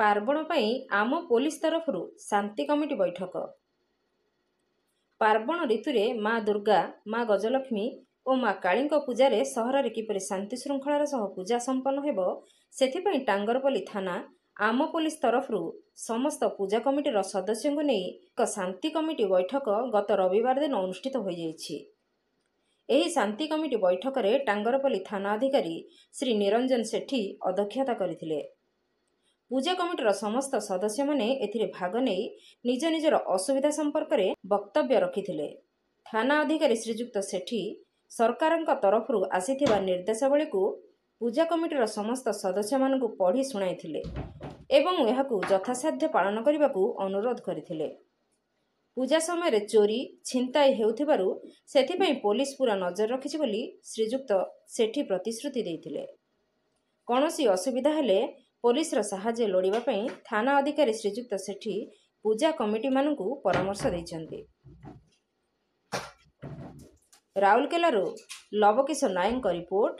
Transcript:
ପାର୍ବଣ ପାଇଁ ଆମ ପୋଲିସ ତରଫରୁ ଶାନ୍ତି କମିଟି ବୈଠକ। ପାର୍ବଣ ଋତୁରେ ମା ଦୁର୍ଗା, ମା ଗଜଲକ୍ଷ୍ମୀ ଓ ମା କାଳୀଙ୍କ ପୂଜାରେ ସହରରେ କିପରି ଶାନ୍ତି ଶୃଙ୍ଖଳାର ସହ ପୂଜା ସମ୍ପନ୍ନ ହେବ, ସେଥିପାଇଁ ଟାଙ୍ଗରପଲ୍ଲୀ ଥାନା ଆମ ପୋଲିସ ତରଫରୁ ସମସ୍ତ ପୂଜା କମିଟିର ସଦସ୍ୟଙ୍କୁ ନେଇ ଏକ ଶାନ୍ତି କମିଟି ବୈଠକ ଗତ ରବିବାର ଦିନ ଅନୁଷ୍ଠିତ ହୋଇଯାଇଛି। ଏହି ଶାନ୍ତି କମିଟି ବୈଠକରେ ଟାଙ୍ଗରପଲ୍ଲୀ ଥାନା ଅଧିକାରୀ ଶ୍ରୀ ନିରଞ୍ଜନ ସେଠୀ ଅଧ୍ୟକ୍ଷତା କରିଥିଲେ। ପୂଜା କମିଟିର ସମସ୍ତ ସଦସ୍ୟମାନେ ଏଥିରେ ଭାଗ ନେଇ ନିଜ ନିଜର ଅସୁବିଧା ସମ୍ପର୍କରେ ବକ୍ତବ୍ୟ ରଖିଥିଲେ। ଥାନା ଅଧିକାରୀ ଶ୍ରୀଯୁକ୍ତ ସେଠୀ ସରକାରଙ୍କ ତରଫରୁ ଆସିଥିବା ନିର୍ଦ୍ଦେଶାବଳୀକୁ ପୂଜା କମିଟିର ସମସ୍ତ ସଦସ୍ୟମାନଙ୍କୁ ପଢ଼ି ଶୁଣାଇଥିଲେ ଏବଂ ଏହାକୁ ଯଥାସାଧ୍ୟ ପାଳନ କରିବାକୁ ଅନୁରୋଧ କରିଥିଲେ। ପୂଜା ସମୟରେ ଚୋରି ଛିନତାଇ ହେଉଥିବାରୁ ସେଥିପାଇଁ ପୋଲିସ ପୁରା ନଜର ରଖିଛି ବୋଲି ଶ୍ରୀଯୁକ୍ତ ସେଠୀ ପ୍ରତିଶ୍ରୁତି ଦେଇଥିଲେ। କୌଣସି ଅସୁବିଧା ହେଲେ ପୋଲିସର ସାହାଯ୍ୟ ଲୋଡ଼ିବା ପାଇଁ ଥାନା ଅଧିକାରୀ ଶ୍ରୀଯୁକ୍ତ ସେଠୀ ପୂଜା କମିଟିମାନଙ୍କୁ ପରାମର୍ଶ ଦେଇଛନ୍ତି। ରାଉରକେଲାରୁ ଲବକିଶୋର ନାୟକଙ୍କ ରିପୋର୍ଟ,